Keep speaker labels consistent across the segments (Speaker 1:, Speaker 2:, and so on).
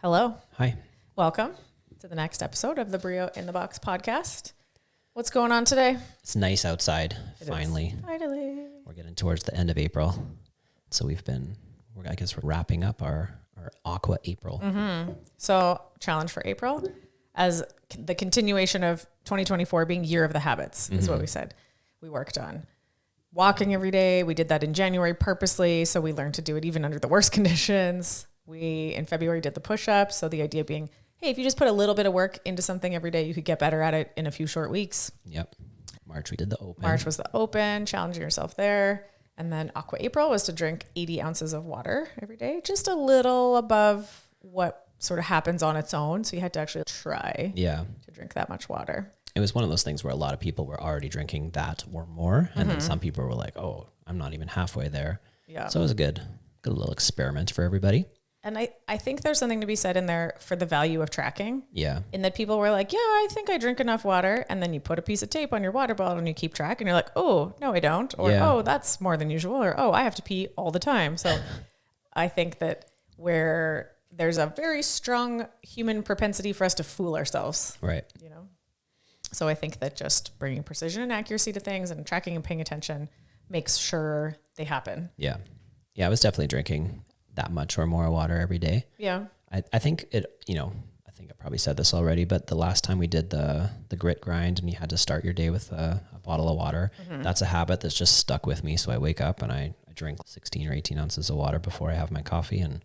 Speaker 1: Hello.
Speaker 2: Hi.
Speaker 1: Welcome to the next episode of the Brio in the Box podcast. What's going on today?
Speaker 2: It's nice outside, finally.
Speaker 1: Finally.
Speaker 2: We're getting towards the end of April. So I guess we're wrapping up our Aqua April.
Speaker 1: Mm-hmm. So challenge for April as the continuation of 2024 being year of the habits is what we said. We worked on walking every day. We did that in January purposely. So we learned to do it even under the worst conditions. We, in February, did the push-ups. So the idea being, hey, if you just put a little bit of work into something every day, you could get better at it in a few short weeks.
Speaker 2: Yep. March, we did the open.
Speaker 1: March was the open, challenging yourself there. And then Aqua April was to drink 80 ounces of water every day, just a little above what sort of happens on its own. So you had to actually try to drink that much water.
Speaker 2: It was one of those things where a lot of people were already drinking that or more. And then some people were like, oh, I'm not even halfway there.
Speaker 1: Yeah.
Speaker 2: So it was a good little experiment for everybody.
Speaker 1: And I think there's something to be said in there for the value of tracking.
Speaker 2: Yeah.
Speaker 1: In that people were like, yeah, I think I drink enough water. And then you put a piece of tape on your water bottle and you keep track and you're like, oh, no, I don't. Or, oh, that's more than usual. Or, oh, I have to pee all the time. So I think that where there's a very strong human propensity for us to fool ourselves.
Speaker 2: Right.
Speaker 1: You know? So I think that just bringing precision and accuracy to things and tracking and paying attention makes sure they happen.
Speaker 2: Yeah. Yeah, I was definitely drinking that much or more water every day.
Speaker 1: Yeah.
Speaker 2: I think I think I probably said this already, but the last time we did the grit grind and you had to start your day with a bottle of water, that's a habit that's just stuck with me. So I wake up and I drink 16 or 18 ounces of water before I have my coffee. And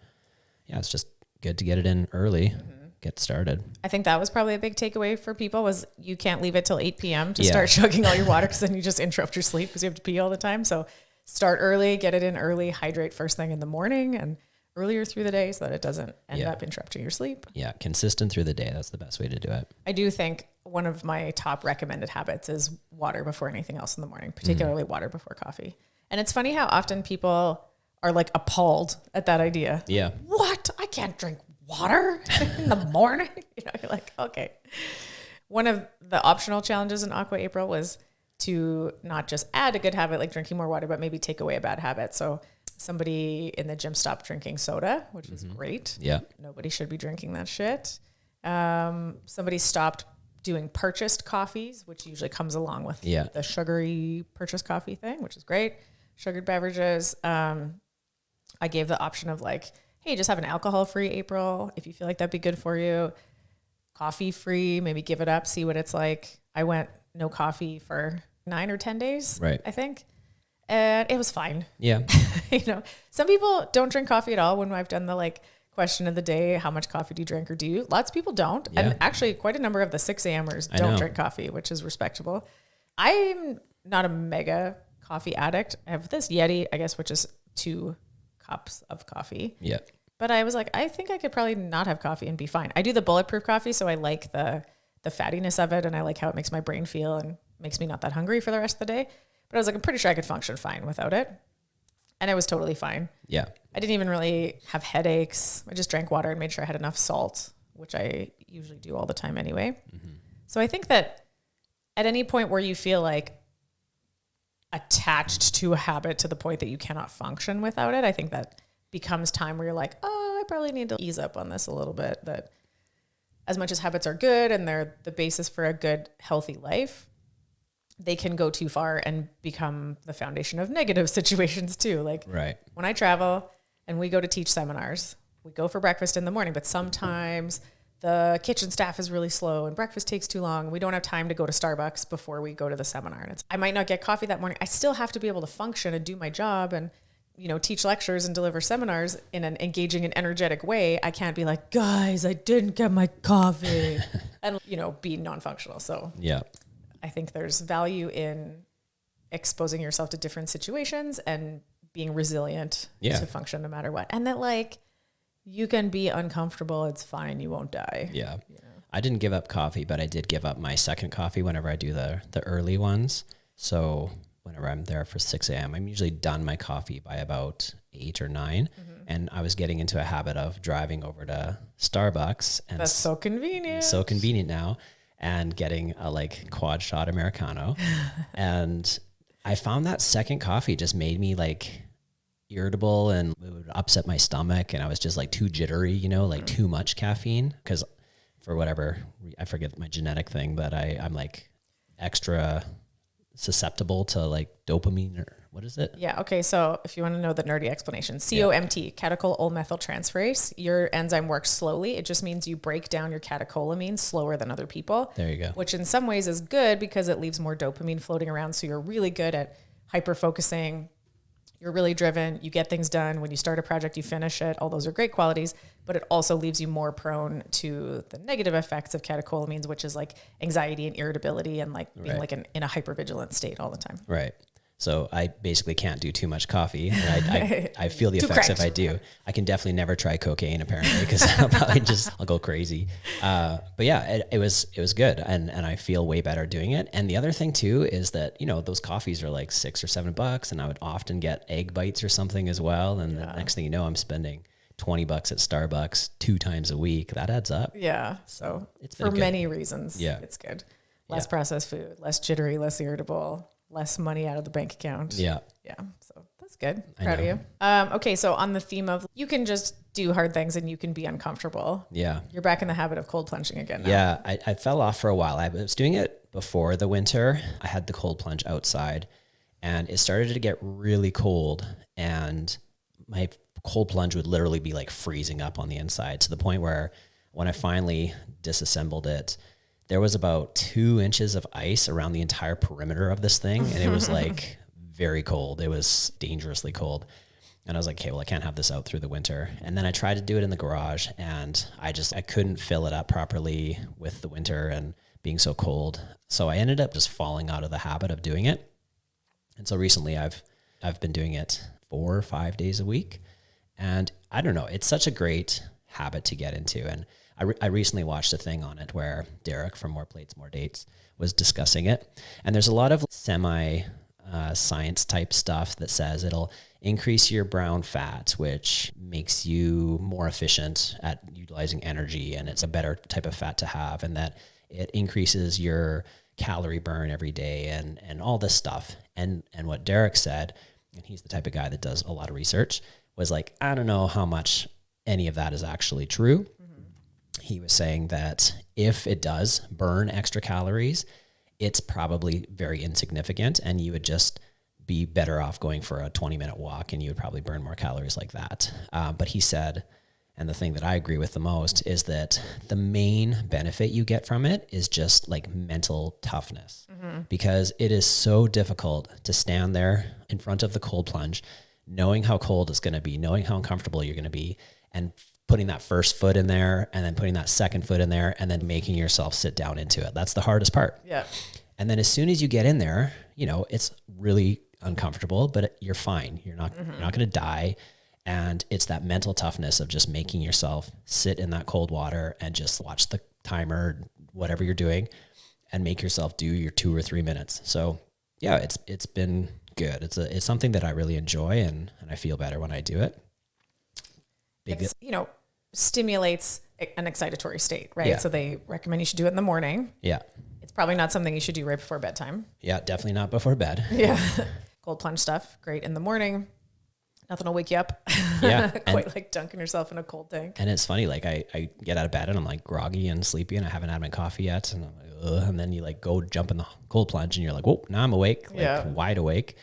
Speaker 2: yeah, it's just good to get it in early, get started.
Speaker 1: I think that was probably a big takeaway for people was you can't leave it till 8 p.m. to start chugging all your water because then you just interrupt your sleep because you have to pee all the time. So start early, get it in early, hydrate first thing in the morning and earlier through the day so that it doesn't end up interrupting your sleep.
Speaker 2: Yeah, consistent through the day. That's the best way to do it.
Speaker 1: I do think one of my top recommended habits is water before anything else in the morning, particularly water before coffee. And it's funny how often people are like appalled at that idea.
Speaker 2: Yeah.
Speaker 1: What? I can't drink water in the morning? You know, you're like, okay. One of the optional challenges in Aqua April was to not just add a good habit like drinking more water, but maybe take away a bad habit. So somebody in the gym stopped drinking soda, which is great.
Speaker 2: Yeah.
Speaker 1: Nobody should be drinking that shit. Somebody stopped doing purchased coffees, which usually comes along with the sugary purchased coffee thing, which is great. Sugared beverages. I gave the option of like, hey, just have an alcohol-free April if you feel like that'd be good for you. Coffee-free, maybe give it up, see what it's like. I went no coffee for 9 or 10 days, I think. And it was fine.
Speaker 2: Yeah.
Speaker 1: You know, some people don't drink coffee at all. When I've done the like question of the day, how much coffee do you drink or do you? Lots of people don't. Yeah. And actually quite a number of the 6 a.m.ers don't drink coffee, which is respectable. I'm not a mega coffee addict. I have this Yeti, I guess, which is 2 cups of coffee.
Speaker 2: Yeah.
Speaker 1: But I was like, I think I could probably not have coffee and be fine. I do the bulletproof coffee, so I like the fattiness of it and I like how it makes my brain feel and makes me not that hungry for the rest of the day. But I was like, I'm pretty sure I could function fine without it. And I was totally fine.
Speaker 2: Yeah.
Speaker 1: I didn't even really have headaches. I just drank water and made sure I had enough salt, which I usually do all the time anyway. So I think that at any point where you feel like attached to a habit to the point that you cannot function without it, I think that becomes time where you're like, oh, I probably need to ease up on this a little bit. That as much as habits are good and they're the basis for a good, healthy life, they can go too far and become the foundation of negative situations too. Like when I travel and we go to teach seminars, we go for breakfast in the morning, but sometimes the kitchen staff is really slow and breakfast takes too long. We don't have time to go to Starbucks before we go to the seminar. And I might not get coffee that morning. I still have to be able to function and do my job and, you know, teach lectures and deliver seminars in an engaging and energetic way. I can't be like, guys, I didn't get my coffee and, you know, be non-functional. So I think there's value in exposing yourself to different situations and being resilient to function no matter what. And that like, you can be uncomfortable. It's fine. You won't die.
Speaker 2: Yeah.
Speaker 1: You know?
Speaker 2: I didn't give up coffee, but I did give up my second coffee whenever I do the early ones. So whenever I'm there for 6 a.m., I'm usually done my coffee by about 8 or 9. And I was getting into a habit of driving over to Starbucks. And
Speaker 1: that's so convenient.
Speaker 2: So convenient now. And getting a like quad shot Americano. And I found that second coffee just made me like, irritable and it would upset my stomach. And I was just like too jittery, you know, like too much caffeine. Cause for whatever, I forget my genetic thing, but I'm like extra susceptible to like dopamine or what is it?
Speaker 1: Yeah. Okay. So if you want to know the nerdy explanation, COMT, catechol-O-methyltransferase, your enzyme works slowly. It just means you break down your catecholamines slower than other people.
Speaker 2: There you go.
Speaker 1: Which in some ways is good because it leaves more dopamine floating around. So you're really good at hyper focusing. You're really driven. You get things done. When you start a project, you finish it. All those are great qualities, but it also leaves you more prone to the negative effects of catecholamines, which is like anxiety and irritability and like being like in a hypervigilant state all the time.
Speaker 2: Right. So I basically can't do too much coffee. And I feel the effects if I do. I can definitely never try cocaine apparently because I'll go crazy. But yeah, it was good. And I feel way better doing it. And the other thing too is that, you know, those coffees are like $6 or $7 and I would often get egg bites or something as well. And the next thing you know, I'm spending $20 at Starbucks 2 times a week. That adds up.
Speaker 1: Yeah. So
Speaker 2: it's
Speaker 1: for many reasons, it's good. Less processed food, less jittery, less irritable, less money out of the bank account.
Speaker 2: Yeah.
Speaker 1: Yeah. So that's good. Proud of you. Okay. So on the theme of you can just do hard things and you can be uncomfortable.
Speaker 2: Yeah.
Speaker 1: You're back in the habit of cold plunging again now.
Speaker 2: Yeah. I fell off for a while. I was doing it before the winter. I had the cold plunge outside and it started to get really cold and my cold plunge would literally be like freezing up on the inside to the point where when I finally disassembled it, there was about 2 inches of ice around the entire perimeter of this thing. And it was like very cold. It was dangerously cold. And I was like, okay, well, I can't have this out through the winter. And then I tried to do it in the garage and I couldn't fill it up properly with the winter and being so cold. So I ended up just falling out of the habit of doing it. And so recently I've been doing it 4 or 5 days a week. And I don't know, it's such a great habit to get into. And I recently watched a thing on it where Derek from More Plates, More Dates was discussing it. And there's a lot of science type stuff that says it'll increase your brown fat, which makes you more efficient at utilizing energy. And it's a better type of fat to have. And that it increases your calorie burn every day and all this stuff. And what Derek said, and he's the type of guy that does a lot of research, was like, I don't know how much any of that is actually true. He was saying that if it does burn extra calories, it's probably very insignificant and you would just be better off going for a 20-minute walk and you would probably burn more calories like that. But he said, and the thing that I agree with the most is that the main benefit you get from it is just like mental toughness because it is so difficult to stand there in front of the cold plunge, knowing how cold it's going to be, knowing how uncomfortable you're going to be, and putting that first foot in there and then putting that second foot in there and then making yourself sit down into it. That's the hardest part.
Speaker 1: Yeah.
Speaker 2: And then as soon as you get in there, you know, it's really uncomfortable, but you're fine. You're not going to die. And it's that mental toughness of just making yourself sit in that cold water and just watch the timer, whatever you're doing, and make yourself do your 2 or 3 minutes. So yeah, it's been good. It's something that I really enjoy and I feel better when I do it.
Speaker 1: It's, you know, stimulates an excitatory state, right?
Speaker 2: Yeah.
Speaker 1: So they recommend you should do it in the morning.
Speaker 2: Yeah.
Speaker 1: It's probably not something you should do right before bedtime.
Speaker 2: Yeah, definitely not before bed.
Speaker 1: Yeah. Cold plunge stuff, great in the morning. Nothing will wake you up.
Speaker 2: Yeah.
Speaker 1: Quite like dunking yourself in a cold tank.
Speaker 2: And it's funny, like I get out of bed and I'm like groggy and sleepy and I haven't had my coffee yet. And I'm like, ugh. And then you like go jump in the cold plunge and you're like, whoa, now I'm awake, wide awake.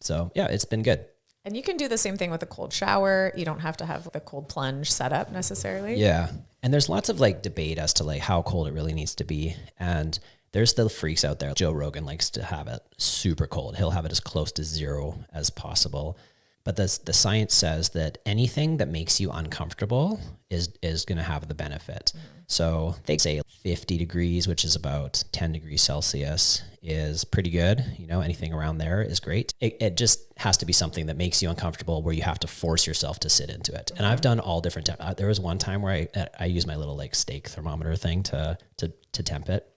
Speaker 2: So yeah, it's been good.
Speaker 1: And you can do the same thing with a cold shower. You don't have to have the cold plunge set up necessarily.
Speaker 2: Yeah. And there's lots of like debate as to like how cold it really needs to be. And there's still freaks out there. Joe Rogan likes to have it super cold. He'll have it as close to 0 as possible. But the science says that anything that makes you uncomfortable is going to have the benefit. So they say 50 degrees, which is about 10 degrees Celsius, is pretty good. You know, anything around there is great. It just has to be something that makes you uncomfortable where you have to force yourself to sit into it. And I've done all different there was one time where I used my little like steak thermometer thing to temp it.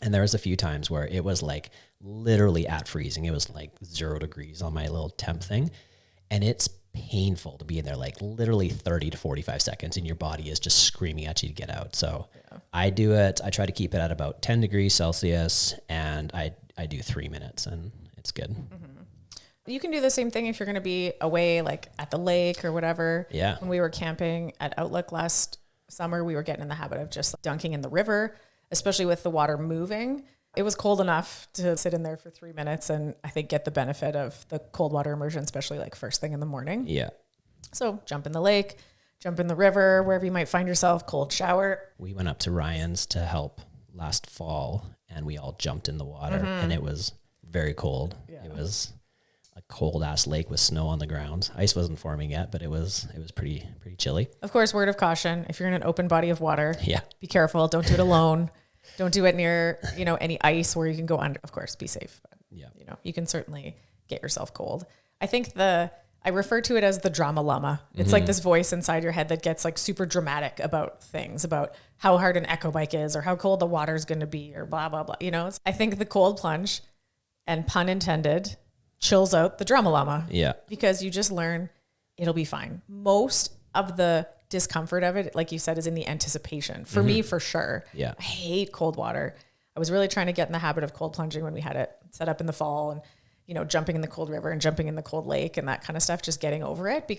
Speaker 2: And there was a few times where it was like literally at freezing. It was like 0 degrees on my little temp thing. And it's painful to be in there, like literally 30 to 45 seconds and your body is just screaming at you to get out. So I do it. I try to keep it at about 10 degrees Celsius and I do 3 minutes and it's good.
Speaker 1: You can do the same thing if you're going to be away, like at the lake or whatever.
Speaker 2: Yeah.
Speaker 1: When we were camping at Outlook last summer, we were getting in the habit of just dunking in the river, especially with the water moving. It was cold enough to sit in there for 3 minutes and I think get the benefit of the cold water immersion, especially like first thing in the morning.
Speaker 2: Yeah.
Speaker 1: So jump in the lake, jump in the river, wherever you might find yourself, cold shower.
Speaker 2: We went up to Ryan's to help last fall and we all jumped in the water and it was very cold. Yeah. It was a cold ass lake with snow on the ground. Ice wasn't forming yet, but it was pretty chilly.
Speaker 1: Of course, word of caution, if you're in an open body of water,
Speaker 2: yeah,
Speaker 1: be careful. Don't do it alone. Don't do it near, any ice where you can go under. Of course, be safe. But, you can certainly get yourself cold. I think I refer to it as the drama llama. It's like this voice inside your head that gets like super dramatic about things, about how hard an echo bike is or how cold the water is going to be or blah, blah, blah. I think the cold plunge, and pun intended, chills out the drama llama.
Speaker 2: Yeah.
Speaker 1: Because you just learn it'll be fine. Most of the discomfort of it, like you said, is in the anticipation. For me, for sure.
Speaker 2: Yeah.
Speaker 1: I hate cold water. I was really trying to get in the habit of cold plunging when we had it set up in the fall and, jumping in the cold river and jumping in the cold lake and that kind of stuff, just getting over it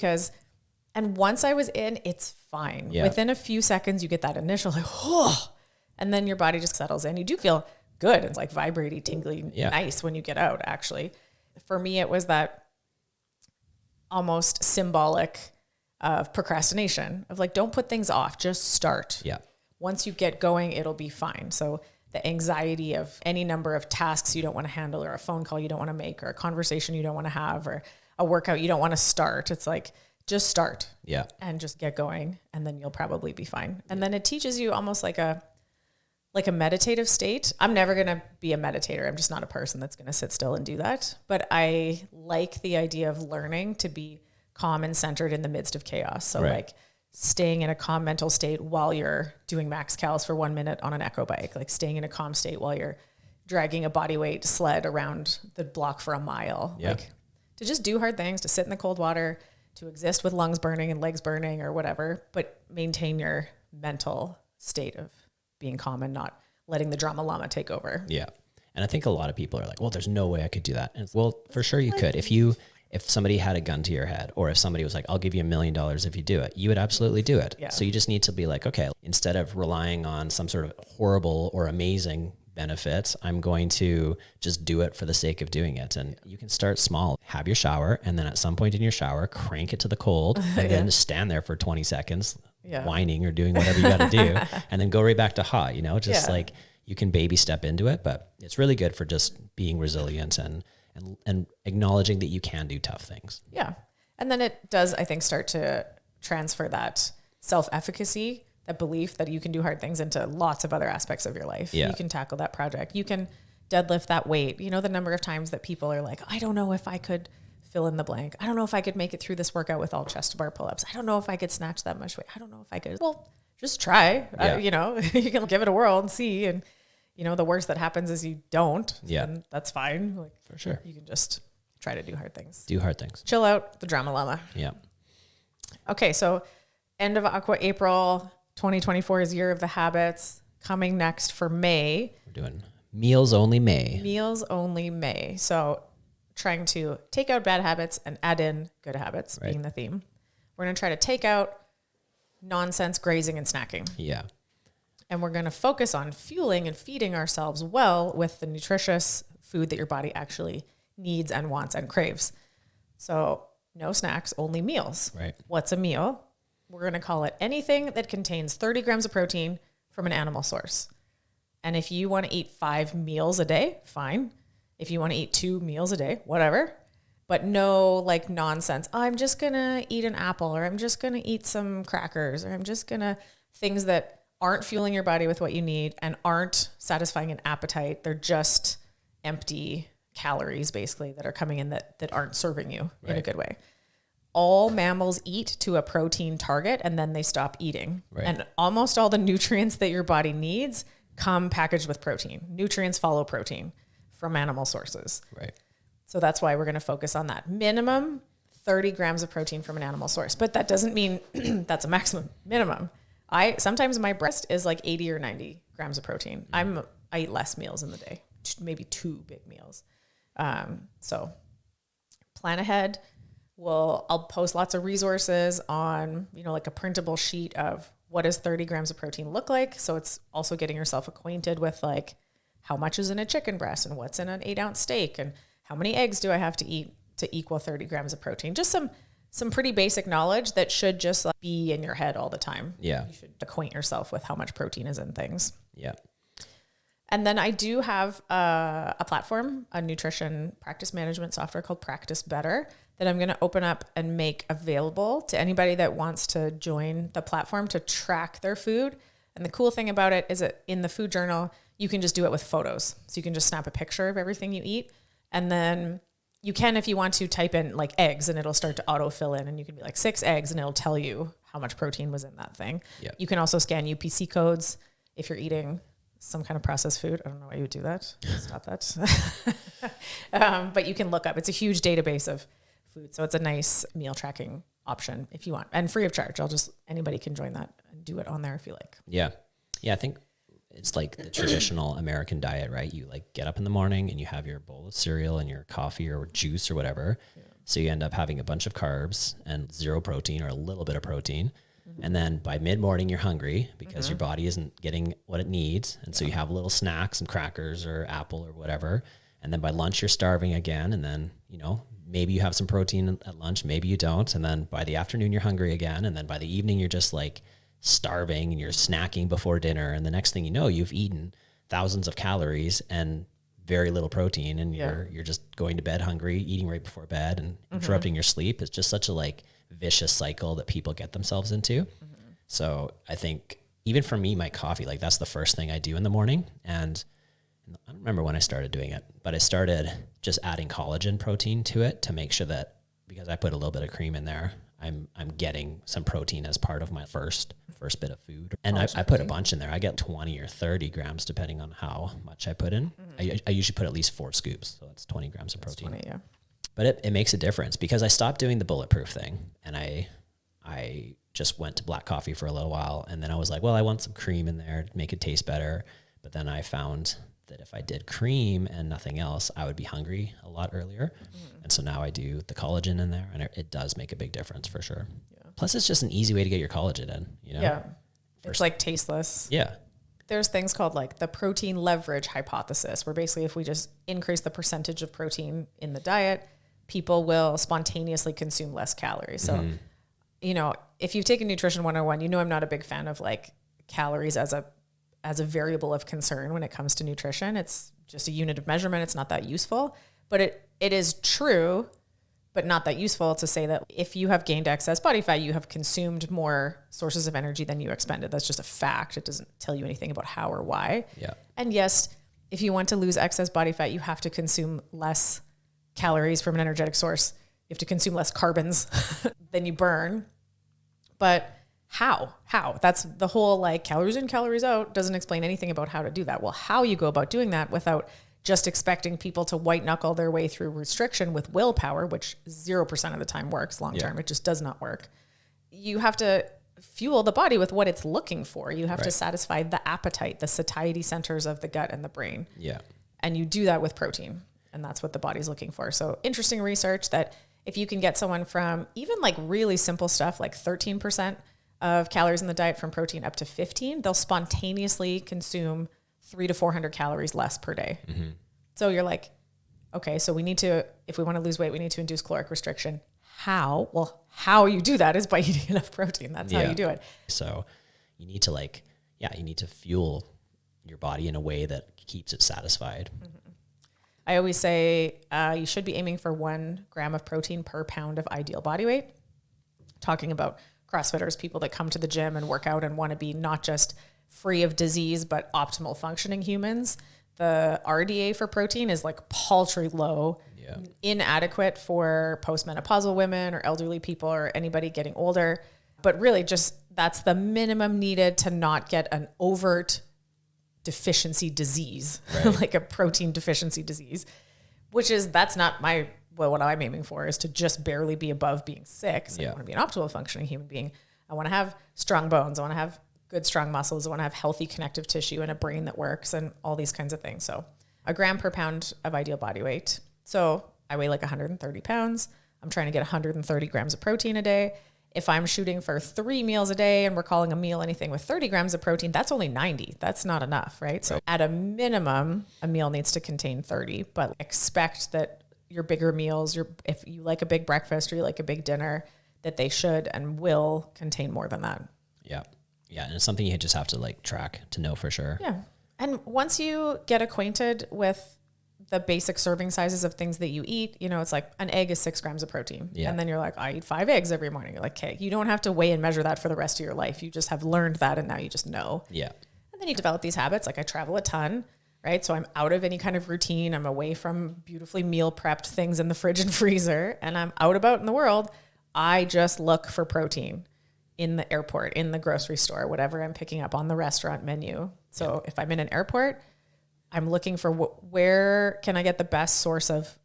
Speaker 1: and once I was in, it's fine.
Speaker 2: Yeah.
Speaker 1: Within a few seconds, you get that initial like, oh, and then your body just settles in. You do feel good. It's like vibrating, tingly, nice when you get out, actually. For me, it was that almost symbolic of procrastination of like, don't put things off, just start.
Speaker 2: Yeah.
Speaker 1: Once you get going, it'll be fine. So the anxiety of any number of tasks you don't want to handle or a phone call you don't want to make or a conversation you don't want to have or a workout you don't want to start. It's like, just start.
Speaker 2: Yeah.
Speaker 1: And just get going and then you'll probably be fine. And then it teaches you almost like a meditative state. I'm never going to be a meditator. I'm just not a person that's going to sit still and do that. But I like the idea of learning to be calm and centered in the midst of chaos. So like staying in a calm mental state while you're doing max cals for 1 minute on an echo bike, like staying in a calm state while you're dragging a body weight sled around the block for a mile, like to just do hard things, to sit in the cold water, to exist with lungs burning and legs burning or whatever, but maintain your mental state of being calm and not letting the drama llama take over.
Speaker 2: Yeah. And I think a lot of people are like, well, there's no way I could do that. And well, for sure you could. If somebody had a gun to your head, or if somebody was like, I'll give you $1 million if you do it, you would absolutely do it. Yeah. So you just need to be like, okay, instead of relying on some sort of horrible or amazing benefits, I'm going to just do it for the sake of doing it. And you can start small, have your shower, and then at some point in your shower, crank it to the cold, and then stand there for 20 seconds, whining or doing whatever you got to do, and then go right back to hot, just like you can baby step into it, but it's really good for just being resilient and acknowledging that you can do tough things. Yeah.
Speaker 1: And then it does, I think, start to transfer that self-efficacy, that belief that you can do hard things into lots of other aspects of your life. Yeah. You can tackle that project. You can deadlift that weight. The number of times that people are like, I don't know if I could fill in the blank. I don't know if I could make it through this workout with all chest to bar pull-ups. I don't know if I could snatch that much weight. I don't know if I could. Well, just try. Yeah. You can give it a whirl and see. And the worst that happens is you don't. Yeah. And that's fine. Like,
Speaker 2: for sure.
Speaker 1: You can just try to do hard things.
Speaker 2: Do hard things.
Speaker 1: Chill out the drama llama.
Speaker 2: Yeah.
Speaker 1: Okay. So end of Aqua April, 2024 is Year of the Habits. Coming next for May.
Speaker 2: We're doing Meals Only May.
Speaker 1: Meals Only May. So trying to take out bad habits and add in good habits, being the theme. We're going to try to take out nonsense grazing and snacking.
Speaker 2: Yeah.
Speaker 1: And we're going to focus on fueling and feeding ourselves well with the nutritious food that your body actually needs and wants and craves. So no snacks, only meals.
Speaker 2: Right.
Speaker 1: What's a meal? We're going to call it anything that contains 30 grams of protein from an animal source. And if you want to eat 5 meals a day, fine. If you want to eat 2 meals a day, whatever. But no like nonsense. I'm just going to eat an apple, or I'm just going to eat some crackers, or I'm just going to things that aren't fueling your body with what you need and aren't satisfying an appetite. They're just empty calories basically that are coming in that aren't serving you in a good way. All mammals eat to a protein target and then they stop eating. Right. And almost all the nutrients that your body needs come packaged with protein. Nutrients follow protein from animal sources.
Speaker 2: Right.
Speaker 1: So that's why we're going to focus on that. Minimum 30 grams of protein from an animal source. But that doesn't mean that's a maximum. Minimum. Sometimes my breast is like 80 or 90 grams of protein. I eat less meals in the day, maybe 2 big meals. So plan ahead. I'll post lots of resources on, like a printable sheet of what does 30 grams of protein look like. So it's also getting yourself acquainted with like how much is in a chicken breast and what's in an 8-ounce steak and how many eggs do I have to eat to equal 30 grams of protein. Just some pretty basic knowledge that should just like be in your head all the time.
Speaker 2: Yeah.
Speaker 1: You should acquaint yourself with how much protein is in things.
Speaker 2: Yeah.
Speaker 1: And then I do have a platform, a nutrition practice management software called Practice Better that I'm going to open up and make available to anybody that wants to join the platform to track their food. And the cool thing about it is that in the food journal, you can just do it with photos. So you can just snap a picture of everything you eat. And then you can, if you want to, type in like eggs and it'll start to auto fill in and you can be like 6 eggs and it'll tell you how much protein was in that thing.
Speaker 2: Yep.
Speaker 1: You can also scan UPC codes if you're eating some kind of processed food. I don't know why you would do that. Stop that. But you can look up. It's a huge database of food. So it's a nice meal tracking option if you want, and free of charge. Anybody can join that and do it on there if you like.
Speaker 2: Yeah. Yeah. I think it's like the traditional American diet, right? You like get up in the morning and you have your bowl of cereal and your coffee or juice or whatever. Yeah. So you end up having a bunch of carbs and 0 protein or a little bit of protein. Mm-hmm. And then by mid-morning, you're hungry because your body isn't getting what it needs. And so you have a little snack, some crackers or apple or whatever. And then by lunch, you're starving again. And then, maybe you have some protein at lunch, maybe you don't. And then by the afternoon, you're hungry again. And then by the evening, you're just like starving and you're snacking before dinner. And the next thing you know, you've eaten thousands of calories and very little protein. And you're just going to bed hungry, eating right before bed and interrupting your sleep. It's just such a like vicious cycle that people get themselves into. Mm-hmm. So I think even for me, my coffee, like that's the first thing I do in the morning. And I don't remember when I started doing it, but I started just adding collagen protein to it to make sure that because I put a little bit of cream in there, I'm getting some protein as part of my first bit of food. And I put a bunch in there. I get 20 or 30 grams depending on how much I put in. Mm-hmm. I usually put at least 4 scoops. So that's 20 grams of protein.
Speaker 1: 20, yeah.
Speaker 2: But it makes a difference because I stopped doing the bulletproof thing and I just went to black coffee for a little while. And then I was like, well, I want some cream in there to make it taste better. But then I found that if I did cream and nothing else, I would be hungry a lot earlier. Mm-hmm. And so now I do the collagen in there and it does make a big difference for sure. Yeah. Plus it's just an easy way to get your collagen in, Yeah.
Speaker 1: It's like tasteless.
Speaker 2: Yeah.
Speaker 1: There's things called like the protein leverage hypothesis, where basically if we just increase the percentage of protein in the diet, people will spontaneously consume less calories. So, if you've taken Nutrition 101, I'm not a big fan of like calories as a variable of concern when it comes to nutrition. It's just a unit of measurement. It's not that useful, but it is true, but not that useful to say that if you have gained excess body fat, you have consumed more sources of energy than you expended. That's just a fact. It doesn't tell you anything about how or why.
Speaker 2: Yeah.
Speaker 1: And yes, if you want to lose excess body fat, you have to consume less calories from an energetic source. You have to consume less carbons than you burn. But how? That's the whole like calories in, calories out doesn't explain anything about how to do that. Well, how you go about doing that without just expecting people to white knuckle their way through restriction with willpower, which 0% of the time works long term. Yeah. It just does not work. You have to fuel the body with what it's looking for. You have to satisfy the appetite, the satiety centers of the gut and the brain.
Speaker 2: Yeah.
Speaker 1: And you do that with protein. And that's what the body's looking for. So interesting research that if you can get someone from even like really simple stuff, like 13% of calories in the diet from protein up to 15, they'll spontaneously consume 300 to 400 calories less per day. Mm-hmm. So you're like, okay, so if we want to lose weight, we need to induce caloric restriction. How? Well, how you do that is by eating enough protein. That's how you do it.
Speaker 2: So you need to fuel your body in a way that keeps it satisfied. Mm-hmm.
Speaker 1: I always say you should be aiming for 1 gram of protein per pound of ideal body weight. Talking about CrossFitters, people that come to the gym and work out and want to be not just free of disease, but optimal functioning humans. The RDA for protein is like paltry low, inadequate for postmenopausal women or elderly people or anybody getting older. But really just that's the minimum needed to not get an overt deficiency disease, like a protein deficiency disease, that's not what I'm aiming for is to just barely be above being sick. So I want to be an optimal functioning human being. I want to have strong bones. I want to have good, strong muscles. I want to have healthy connective tissue and a brain that works and all these kinds of things. So 1 gram per pound of ideal body weight. So I weigh like 130 pounds. I'm trying to get 130 grams of protein a day. If I'm shooting for 3 meals a day and we're calling a meal anything with 30 grams of protein, that's only 90. That's not enough, right? So at a minimum, a meal needs to contain 30, but expect that your bigger meals, if you like a big breakfast or you like a big dinner, that they should and will contain more than that.
Speaker 2: Yeah. Yeah. And it's something you just have to like track to know for sure.
Speaker 1: Yeah. And once you get acquainted with the basic serving sizes of things that you eat, you know, it's like an egg is 6 grams of protein. Yeah. And then you're like, I eat 5 eggs every morning. You're like, okay, you don't have to weigh and measure that for the rest of your life. You just have learned that. And now you just know.
Speaker 2: Yeah.
Speaker 1: And then you develop these habits. Like I travel a ton, right? So I'm out of any kind of routine. I'm away from beautifully meal prepped things in the fridge and freezer, and I'm out about in the world. I just look for protein in the airport, in the grocery store, whatever I'm picking up on the restaurant menu. So if I'm in an airport, I'm looking for where can I get the best source of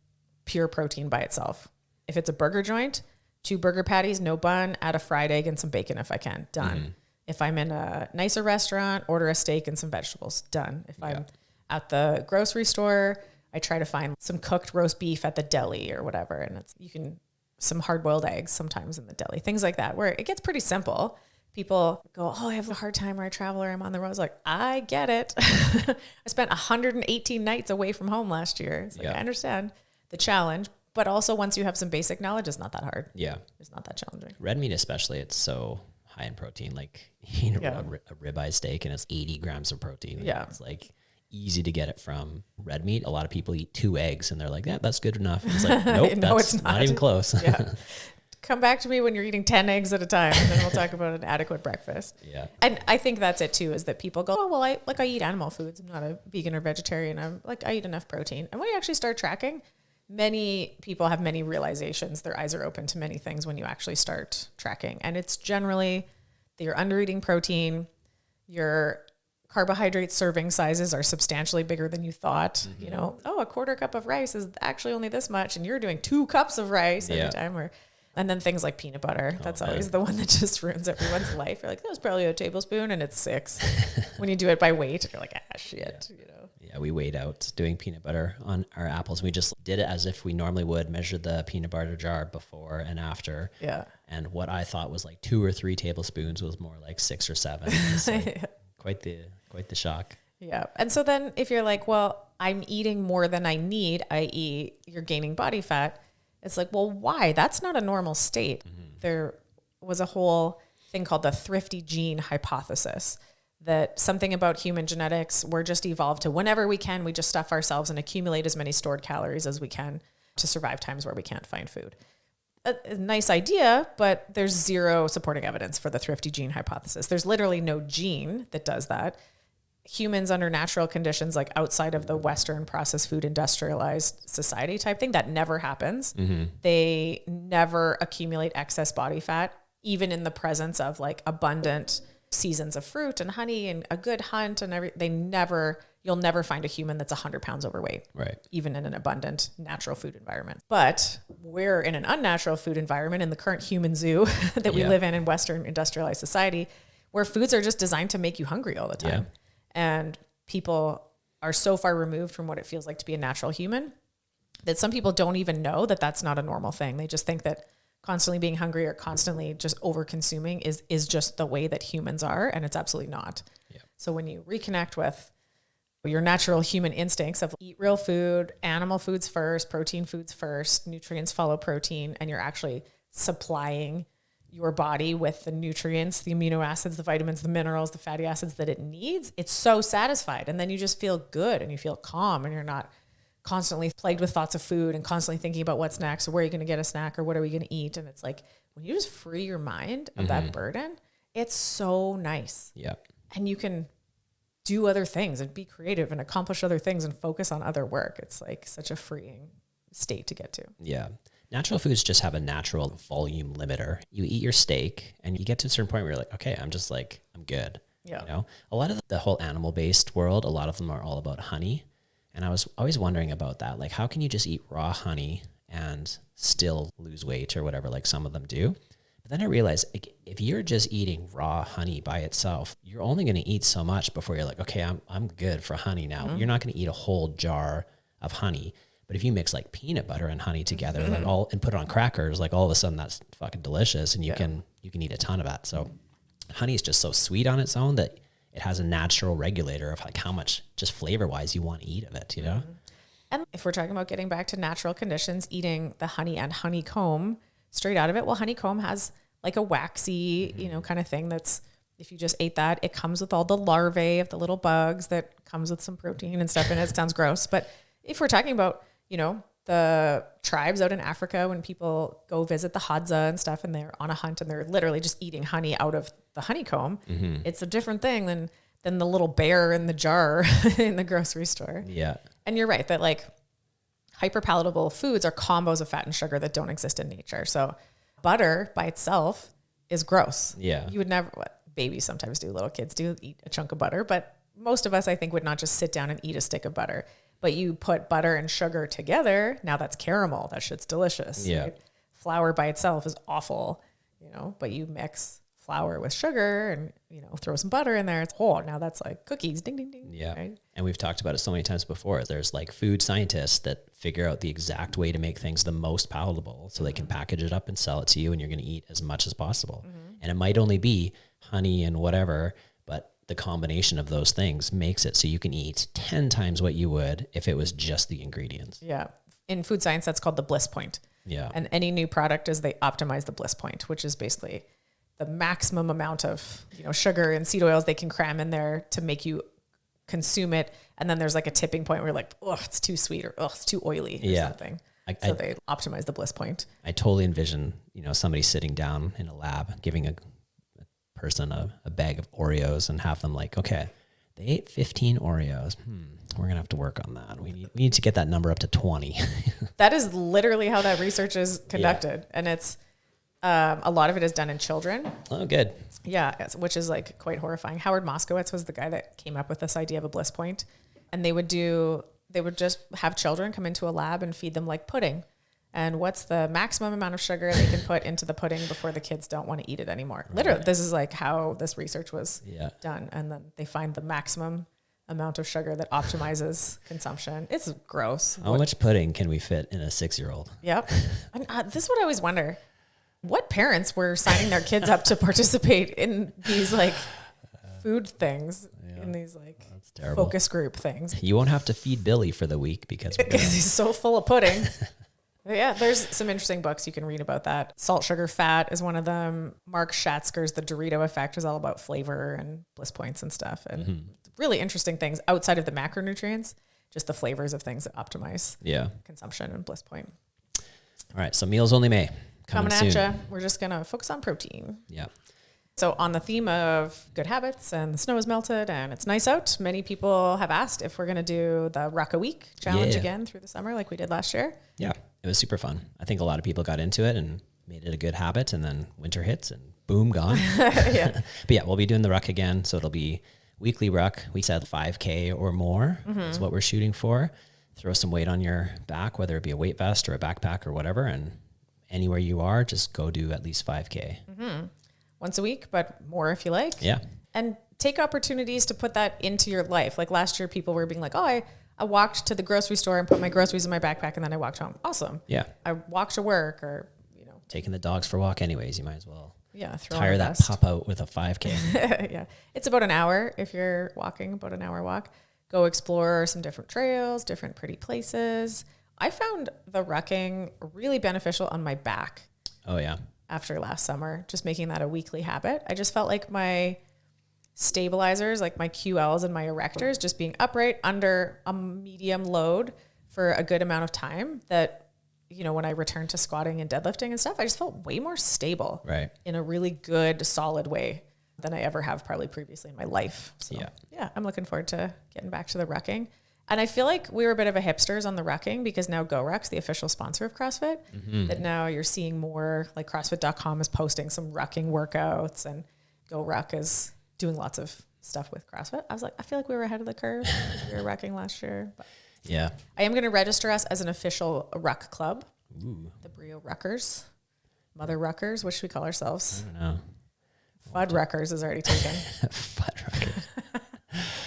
Speaker 1: pure protein by itself. If it's a burger joint, 2 burger patties, no bun, add a fried egg and some bacon if I can. Done. Mm-hmm. If I'm in a nicer restaurant, order a steak and some vegetables. Done. If I'm at the grocery store, I try to find some cooked roast beef at the deli or whatever. And some hard-boiled eggs sometimes in the deli, things like that, where it gets pretty simple. People go, oh, I have a hard time where I travel or I'm on the road. I was like, I get it. I spent 118 nights away from home last year. It's like, I understand the challenge, but also once you have some basic knowledge, it's not that hard.
Speaker 2: Yeah.
Speaker 1: It's not that challenging.
Speaker 2: Red meat especially, it's so high in protein. Like you eat a ribeye steak and it's 80 grams of protein.
Speaker 1: Yeah.
Speaker 2: It's like easy to get it from red meat. A lot of people eat 2 eggs and they're like, yeah, that's good enough. It's like, nope,
Speaker 1: no,
Speaker 2: that's
Speaker 1: it's
Speaker 2: not even close.
Speaker 1: Yeah. Come back to me when you're eating 10 eggs at a time, and then we'll talk about an adequate breakfast.
Speaker 2: Yeah.
Speaker 1: And I think that's it too, is that people go, oh, well, I eat animal foods. I'm not a vegan or vegetarian. I eat enough protein. And when you actually start tracking, many people have many realizations. Their eyes are open to many things when you actually start tracking. And it's generally that you're under eating protein, your carbohydrate serving sizes are substantially bigger than you thought. Mm-hmm. You know, a quarter cup of rice is actually only this much, and you're doing 2 cups of rice every time. And then things like peanut butter. That's always the one that just ruins everyone's life. You're like, that was probably a tablespoon, and it's 6. When you do it by weight, you're like, shit, you know.
Speaker 2: Yeah, we weighed out doing peanut butter on our apples. We just did it as if we normally would, measure the peanut butter jar before and after.
Speaker 1: Yeah.
Speaker 2: And what I thought was like 2 or 3 tablespoons was more like 6 or 7. It's like quite the shock.
Speaker 1: Yeah. And so then if you're like, well, I'm eating more than I need, i.e. you're gaining body fat, it's like, well, why? That's not a normal state. Mm-hmm. There was a whole thing called the thrifty gene hypothesis, that something about human genetics, we're just evolved to whenever we can, we just stuff ourselves and accumulate as many stored calories as we can to survive times where we can't find food. A nice idea, but there's zero supporting evidence for the thrifty gene hypothesis. There's literally no gene that does that. Humans under natural conditions, like outside of the Western processed food industrialized society type thing, that never happens. Mm-hmm. They never accumulate excess body fat, even in the presence of like abundant seasons of fruit and honey and a good hunt and you'll never find a human that's 100 pounds overweight,
Speaker 2: right?
Speaker 1: Even in an abundant natural food environment. But we're in an unnatural food environment in the current human zoo that we live in Western industrialized society, where foods are just designed to make you hungry all the time. Yeah. And people are so far removed from what it feels like to be a natural human that some people don't even know that that's not a normal thing. They just think that constantly being hungry or constantly just over consuming is just the way that humans are. And it's absolutely not. Yeah. So when you reconnect with your natural human instincts of eat real food, animal foods first, protein foods first, nutrients follow protein, and you're actually supplying your body with the nutrients, the amino acids, the vitamins, the minerals, the fatty acids that it needs, it's so satisfied. And then you just feel good and you feel calm, and you're not constantly plagued with thoughts of food and constantly thinking about what's next or where are you going to get a snack or what are we going to eat. And it's like, when you just free your mind of that burden, it's so nice.
Speaker 2: Yeah.
Speaker 1: And you can do other things and be creative and accomplish other things and focus on other work. It's like such a freeing state to get to.
Speaker 2: Yeah. Natural foods just have a natural volume limiter. You eat your steak and you get to a certain point where you're like, okay, I'm good.
Speaker 1: Yeah.
Speaker 2: You know, a lot of the whole animal-based world, a lot of them are all about honey. And I was always wondering about that. Like, how can you just eat raw honey and still lose weight or whatever, like some of them do? But then I realized, like, if you're just eating raw honey by itself, you're only going to eat so much before you're like, okay, I'm good for honey now. Mm-hmm. You're not going to eat a whole jar of honey. But if you mix like peanut butter and honey together, like and put it on crackers, like all of a sudden that's fucking delicious, and you can eat a ton of that. So honey is just so sweet on its own that it has a natural regulator of like how much just flavor wise you want to eat of it, you know?
Speaker 1: And if we're talking about getting back to natural conditions, eating the honey and honeycomb straight out of it, well, honeycomb has like a waxy, you know, kind of thing that's, if you just ate that, it comes with all the larvae of the little bugs that comes with some protein and stuff in it. It sounds gross. But if we're talking about, you know, the tribes out in Africa, when people go visit the Hadza and stuff, and they're on a hunt and they're literally just eating honey out of the honeycomb, it's a different thing than the little bear in the jar in the grocery store.
Speaker 2: Yeah.
Speaker 1: And you're right that like hyper-palatable foods are combos of fat and sugar that don't exist in nature. So butter by itself is gross.
Speaker 2: Yeah.
Speaker 1: You would never, babies sometimes do, little kids do eat a chunk of butter, but most of us, I think, would not just sit down and eat a stick of butter. But you put butter and sugar together, now that's caramel. That shit's delicious.
Speaker 2: Yeah.
Speaker 1: Right? Flour by itself is awful, you know, but you mix flour with sugar and, you know, throw some butter in there. It's, now that's like cookies, ding, ding, ding.
Speaker 2: Yeah.
Speaker 1: Right?
Speaker 2: And we've talked about it so many times before. There's like food scientists that figure out the exact way to make things the most palatable so they can package it up and sell it to you, and you're going to eat as much as possible. And it might only be honey and whatever, but the combination of those things makes it so you can eat 10 times what you would if it was just the ingredients.
Speaker 1: Yeah. In food science, that's called the bliss point.
Speaker 2: Yeah.
Speaker 1: And any new product is they optimize the bliss point, which is basically the maximum amount of, you know, sugar and seed oils they can cram in there to make you consume it. And then there's like a tipping point where you're like, oh, it's too sweet, or oh, it's too oily or something. So they optimize the bliss point.
Speaker 2: I totally envision, you know, somebody sitting down in a lab giving a person a bag of Oreos and have them like, okay, they ate 15 Oreos. We're going to have to work on that. We need to get that number up to 20.
Speaker 1: That is literally how that research is conducted. Yeah. And it's, a lot of it is done in children.
Speaker 2: Oh, good.
Speaker 1: Yeah. Which is like quite horrifying. Howard Moskowitz was the guy that came up with this idea of a bliss point. And they would just have children come into a lab and feed them like pudding. And what's the maximum amount of sugar they can put into the pudding before the kids don't want to eat it anymore? Right. Literally, this is like how this research was done. And then they find the maximum amount of sugar that optimizes consumption. It's gross.
Speaker 2: How much pudding can we fit in a 6-year-old?
Speaker 1: Yep. And, this is what I always wonder. What parents were signing their kids up to participate in these like food things, in these like focus group things?
Speaker 2: You won't have to feed Billy for the week because
Speaker 1: he's so full of pudding. Yeah, there's some interesting books you can read about that. Salt, sugar, fat is one of them. Mark Schatzker's The Dorito Effect is all about flavor and bliss points and stuff. And really interesting things outside of the macronutrients, just the flavors of things that optimize consumption and bliss point.
Speaker 2: All right, so Meals Only May.
Speaker 1: Coming at you. We're just going to focus on protein.
Speaker 2: Yeah.
Speaker 1: So on the theme of good habits and the snow has melted and it's nice out, many people have asked if we're going to do the Ruck-a-week challenge again through the summer like we did last year.
Speaker 2: Yeah, it was super fun. I think a lot of people got into it and made it a good habit, and then winter hits and boom, gone. But yeah, we'll be doing the Ruck again. So it'll be weekly Ruck. We said 5K or more is what we're shooting for. Throw some weight on your back, whether it be a weight vest or a backpack or whatever, and anywhere you are, just go do at least 5K.
Speaker 1: Once a week, but more if you like.
Speaker 2: Yeah.
Speaker 1: And take opportunities to put that into your life. Like last year, people were being like, oh, I walked to the grocery store and put my groceries in my backpack and then I walked home. Awesome.
Speaker 2: Yeah.
Speaker 1: I walked to work, or, you know.
Speaker 2: Taking the dogs for a walk anyways, you might as well.
Speaker 1: Yeah.
Speaker 2: Tire that pop out with a 5K.
Speaker 1: Yeah. It's about an hour if you're walking, about an hour walk. Go explore some different trails, different pretty places. I found the rucking really beneficial on my back.
Speaker 2: Oh, yeah.
Speaker 1: After last summer, just making that a weekly habit. I just felt like my stabilizers, like my QLs and my erectors, just being upright under a medium load for a good amount of time, that, you know, when I returned to squatting and deadlifting and stuff, I just felt way more stable in a really good, solid way than I ever have probably previously in my life. So yeah, I'm looking forward to getting back to the rucking. And I feel like we were a bit of a hipsters on the rucking because now GoRuck's the official sponsor of CrossFit. That now you're seeing more, like CrossFit.com is posting some rucking workouts, and GoRuck is doing lots of stuff with CrossFit. I was like, I feel like we were ahead of the curve. We were rucking last year. But
Speaker 2: yeah.
Speaker 1: I am going to register us as an official Ruck club. The Brio Ruckers. Mother Ruckers. What should we call ourselves?
Speaker 2: I don't know.
Speaker 1: Fud Ruckers is already taken.
Speaker 2: Fud Ruckers.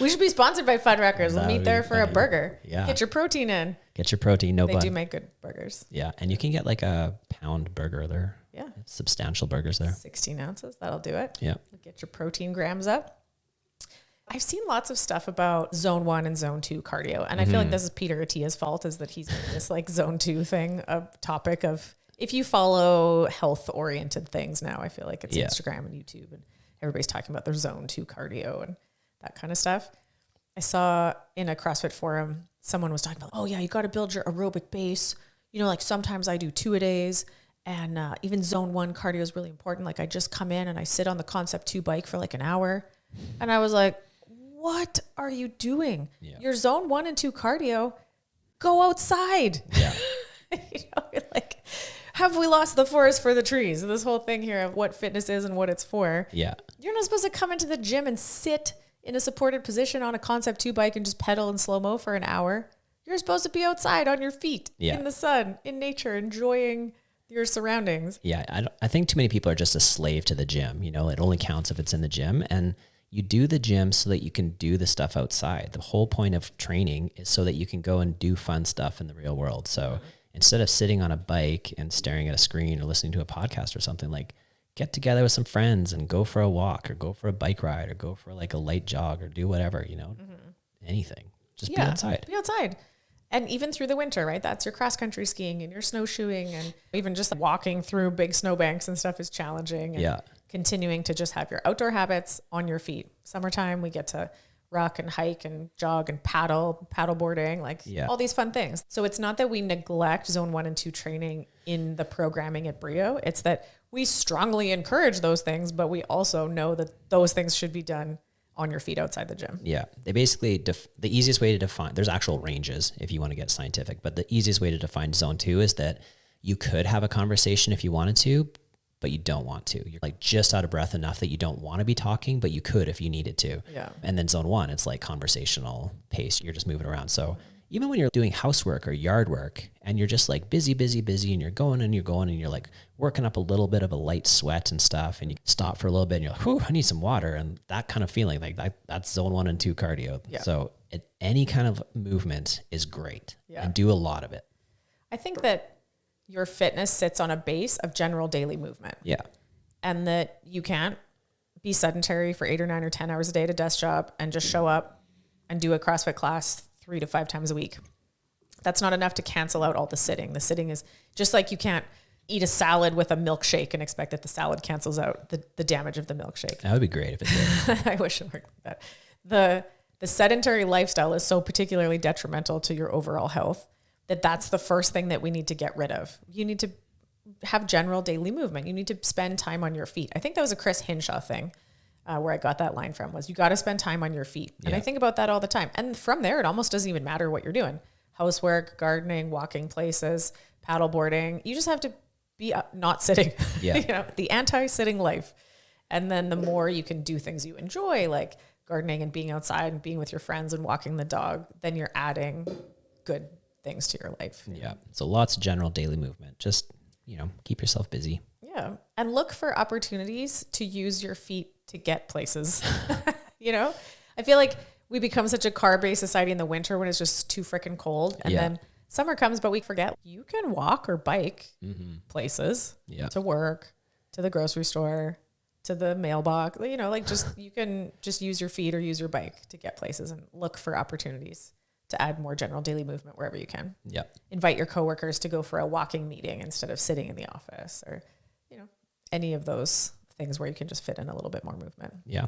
Speaker 1: We should be sponsored by Fuddruckers. We'll meet there for a burger.
Speaker 2: Yeah.
Speaker 1: Get your protein in.
Speaker 2: Get your protein, no
Speaker 1: They
Speaker 2: bun.
Speaker 1: do make good burgers.
Speaker 2: Yeah, and you can get like a pound burger there.
Speaker 1: Yeah.
Speaker 2: Substantial burgers there.
Speaker 1: 16 ounces, that'll do it.
Speaker 2: Yeah.
Speaker 1: Get your protein grams up. I've seen lots of stuff about zone 1 and zone 2 cardio. And I feel like this is Peter Attia's fault, is that he's doing this like zone 2 thing, a topic of, if you follow health oriented things now, I feel like it's Instagram and YouTube and everybody's talking about their zone 2 cardio and that kind of stuff. I saw in a CrossFit forum, someone was talking about, oh yeah, you got to build your aerobic base. You know, like sometimes I do 2-a-days and even zone 1 cardio is really important. Like I just come in and I sit on the Concept 2 bike for like an hour. And I was like, what are you doing? Yeah. Your zone 1 and 2 cardio, go outside.
Speaker 2: Yeah.
Speaker 1: You know, like, have we lost the forest for the trees? This whole thing here of what fitness is and what it's for.
Speaker 2: Yeah.
Speaker 1: You're not supposed to come into the gym and sit in a supported position on a Concept 2 bike and just pedal in slow-mo for an hour. You're supposed to be outside on your feet in the sun, in nature, enjoying your surroundings.
Speaker 2: Yeah. I think too many people are just a slave to the gym. You know, it only counts if it's in the gym. And you do the gym so that you can do the stuff outside. The whole point of training is so that you can go and do fun stuff in the real world. So instead of sitting on a bike and staring at a screen or listening to a podcast or something, like get together with some friends and go for a walk or go for a bike ride or go for like a light jog or do whatever, you know, anything. Just be outside.
Speaker 1: Be outside. And even through the winter, right? That's your cross country skiing and your snowshoeing, and even just walking through big snowbanks and stuff is challenging. And continuing to just have your outdoor habits on your feet. Summertime, we get to ruck and hike and jog and paddle boarding, like all these fun things. So it's not that we neglect zone 1 and 2 training in the programming at Brio. It's that we strongly encourage those things, but we also know that those things should be done on your feet outside the gym.
Speaker 2: Yeah. They basically, the easiest way to define, there's actual ranges if you want to get scientific, but the easiest way to define zone 2 is that you could have a conversation if you wanted to, but you don't want to. You're like just out of breath enough that you don't want to be talking, but you could if you needed to.
Speaker 1: Yeah.
Speaker 2: And then zone 1, it's like conversational pace. You're just moving around. So even when you're doing housework or yard work and you're just like busy, and you're going and you're like working up a little bit of a light sweat and stuff, and you stop for a little bit and you're like, whew, I need some water. And that kind of feeling, like that's zone 1 and 2 cardio. Yeah. So any kind of movement is great and do a lot of it.
Speaker 1: I think that your fitness sits on a base of general daily movement.
Speaker 2: Yeah.
Speaker 1: And that you can't be sedentary for 8 or 9 or 10 hours a day at a desk job and just show up and do a CrossFit class 3 to 5 times a week. That's not enough to cancel out all the sitting. The sitting is just like you can't eat a salad with a milkshake and expect that the salad cancels out the damage of the milkshake.
Speaker 2: That would be great if it did.
Speaker 1: I wish it worked like that. The sedentary lifestyle is so particularly detrimental to your overall health that's the first thing that we need to get rid of. You need to have general daily movement. You need to spend time on your feet. I think that was a Chris Hinshaw thing where I got that line from, was you got to spend time on your feet. And I think about that all the time. And from there, it almost doesn't even matter what you're doing. Housework, gardening, walking places, paddle boarding. You just have to be not sitting, you know, the anti-sitting life. And then the more you can do things you enjoy, like gardening and being outside and being with your friends and walking the dog, then you're adding good things to your life.
Speaker 2: Yeah. So lots of general daily movement. Just, you know, keep yourself busy.
Speaker 1: Yeah. And look for opportunities to use your feet to get places. You know, I feel like we become such a car-based society in the winter when it's just too freaking cold. And then summer comes, but we forget you can walk or bike places to work, to the grocery store, to the mailbox, you know, like just, you can just use your feet or use your bike to get places, and look for opportunities to add more general daily movement wherever you can. Yeah. Invite your coworkers to go for a walking meeting instead of sitting in the office, or, you know, any of those things where you can just fit in a little bit more movement. Yeah.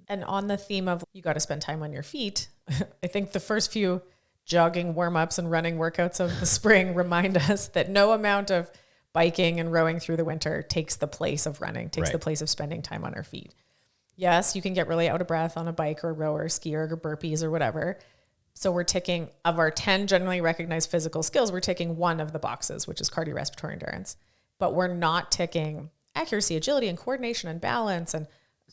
Speaker 1: And on the theme of you got to spend time on your feet, I think the first few jogging warm-ups and running workouts of the spring remind us that no amount of biking and rowing through the winter takes the place of running, takes the place of spending time on our feet. Yes, you can get really out of breath on a bike or row or ski or burpees or whatever. So we're ticking, of our 10 generally recognized physical skills, we're ticking one of the boxes, which is cardiorespiratory endurance. But we're not ticking accuracy, agility, and coordination and balance and,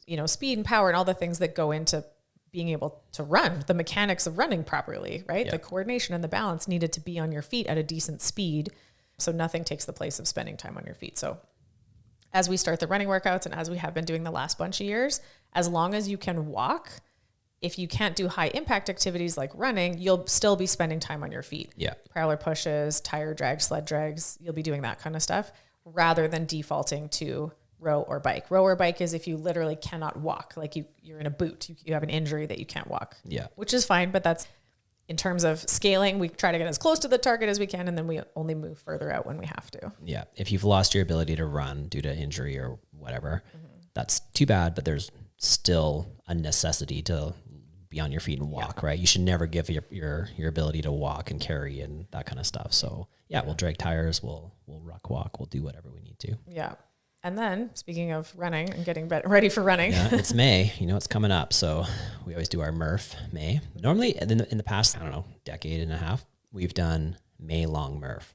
Speaker 1: you know, speed and power and all the things that go into being able to run, the mechanics of running properly, right? Yeah. The coordination and the balance needed to be on your feet at a decent speed. So nothing takes the place of spending time on your feet. So as we start the running workouts, and as we have been doing the last bunch of years, as long as you can walk, if you can't do high impact activities like running, you'll still be spending time on your feet.
Speaker 2: Yeah.
Speaker 1: Prowler pushes, tire drags, sled drags, you'll be doing that kind of stuff rather than defaulting to row or bike. Row or bike is if you literally cannot walk, like you're in a boot, you have an injury that you can't walk.
Speaker 2: Yeah.
Speaker 1: Which is fine, but that's in terms of scaling, we try to get as close to the target as we can, and then we only move further out when we have to.
Speaker 2: Yeah. If you've lost your ability to run due to injury or whatever, that's too bad, but there's still a necessity to be on your feet and walk, right? You should never give your ability to walk and carry and that kind of stuff. So yeah, we'll drag tires, we'll ruck walk, we'll do whatever we need to.
Speaker 1: Yeah. And then speaking of running and getting ready for running.
Speaker 2: Yeah, it's May, it's coming up. So we always do our Murph May. Normally in the past, I don't know, decade and a half, we've done May long Murph.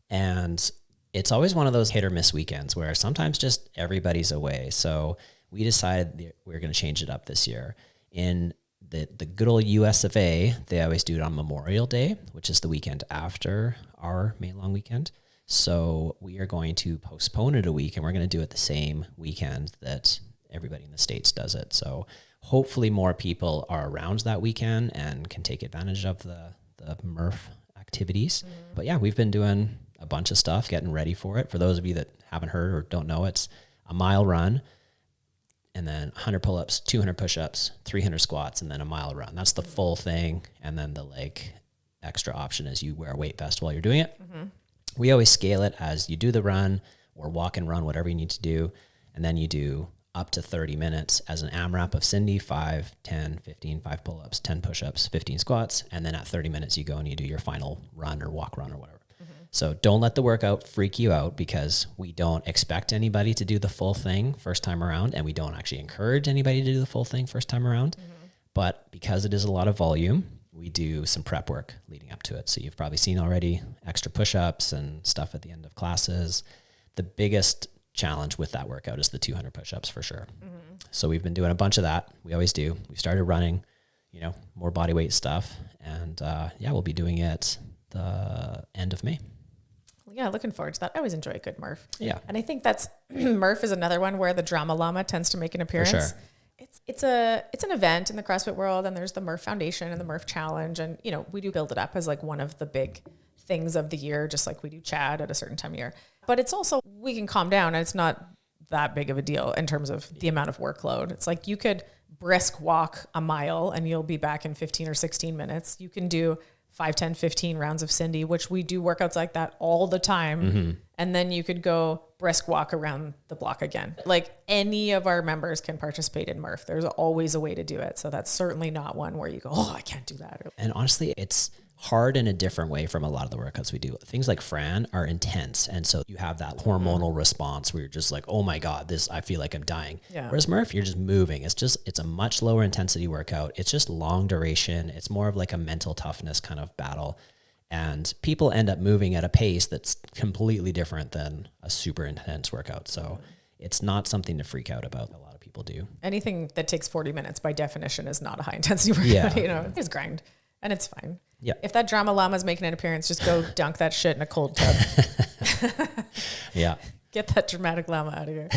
Speaker 2: And it's always one of those hit or miss weekends where sometimes just everybody's away. So we decided we're going to change it up this year. In the good old US of A, they always do it on Memorial Day, which is the weekend after our May long weekend. So we are going to postpone it a week, and we're going to do it the same weekend that everybody in the States does it. So hopefully more people are around that weekend and can take advantage of the Murph activities. But yeah, we've been doing a bunch of stuff, getting ready for it. For those of you that haven't heard or don't know, it's a mile run, and then 100 pull-ups, 200 push-ups, 300 squats, and then a mile run. That's the full thing. And then the extra option is you wear a weight vest while you're doing it. We always scale it as you do the run or walk and run, whatever you need to do. And then you do up to 30 minutes as an AMRAP of Cindy, 5, 10, 15, 5 pull-ups, 10 push-ups, 15 squats. And then at 30 minutes, you go and you do your final run or walk run or whatever. So don't let the workout freak you out, because we don't expect anybody to do the full thing first time around, and we don't actually encourage anybody to do the full thing first time around. But because it is a lot of volume, we do some prep work leading up to it. So you've probably seen already extra push-ups and stuff at the end of classes. The biggest challenge with that workout is the 200 push-ups for sure. So we've been doing a bunch of that. We always do. We started running, more body weight stuff. And we'll be doing it the end of May.
Speaker 1: Yeah, looking forward to that. I always enjoy a good Murph.
Speaker 2: Yeah.
Speaker 1: And I think that's Murph is another one where the Drama Llama tends to make an appearance.
Speaker 2: For sure.
Speaker 1: It's an event in the CrossFit world, and there's the Murph Foundation and the Murph Challenge. And, we do build it up as like one of the big things of the year, just like we do Chad at a certain time of year. But it's also, we can calm down, and it's not that big of a deal in terms of the amount of workload. It's like you could brisk walk a mile and you'll be back in 15 or 16 minutes. You can do 5, 10, 15 rounds of Cindy, which we do workouts like that all the time. And then you could go brisk walk around the block again. Like any of our members can participate in Murph. There's always a way to do it. So that's certainly not one where you go, I can't do that.
Speaker 2: And honestly, it's hard in a different way from a lot of the workouts we do. Things like Fran are intense. And so you have that hormonal response where you're just like, oh my God, I feel like I'm dying.
Speaker 1: Yeah.
Speaker 2: Whereas Murph, you're just moving. It's a much lower intensity workout. It's just long duration. It's more of like a mental toughness kind of battle. And people end up moving at a pace that's completely different than a super intense workout. So it's not something to freak out about. A lot of people do.
Speaker 1: Anything that takes 40 minutes by definition is not a high intensity workout.
Speaker 2: Yeah.
Speaker 1: It's grind, and it's fine.
Speaker 2: Yeah.
Speaker 1: If that Drama Llama is making an appearance, just go dunk that shit in a cold tub.
Speaker 2: Yeah.
Speaker 1: Get that dramatic llama out of here.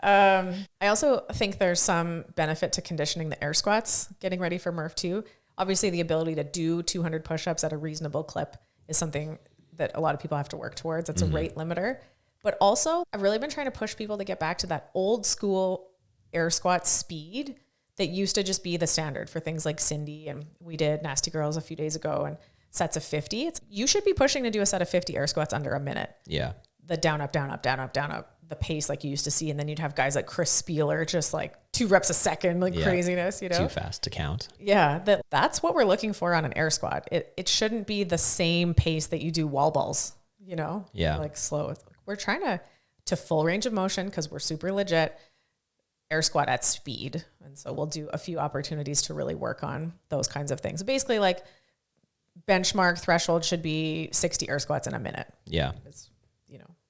Speaker 1: I also think there's some benefit to conditioning the air squats, getting ready for Murph too. Obviously, the ability to do 200 push-ups at a reasonable clip is something that a lot of people have to work towards. It's a rate limiter. But also, I've really been trying to push people to get back to that old school air squat speed that used to just be the standard for things like Cindy, and we did Nasty Girls a few days ago, and sets of 50. You should be pushing to do a set of 50 air squats under a minute.
Speaker 2: Yeah.
Speaker 1: The down, up, down, up, down, up, down, up, the pace like you used to see. And then you'd have guys like Chris Spieler, just like 2 reps a second, like craziness,
Speaker 2: Too fast to count.
Speaker 1: Yeah. That's what we're looking for on an air squat. It shouldn't be the same pace that you do wall balls,
Speaker 2: Yeah.
Speaker 1: like slow. We're trying to full range of motion, because we're super legit air squat at speed. And so we'll do a few opportunities to really work on those kinds of things. Basically, like benchmark threshold should be 60 air squats in a minute.
Speaker 2: Yeah.
Speaker 1: Is,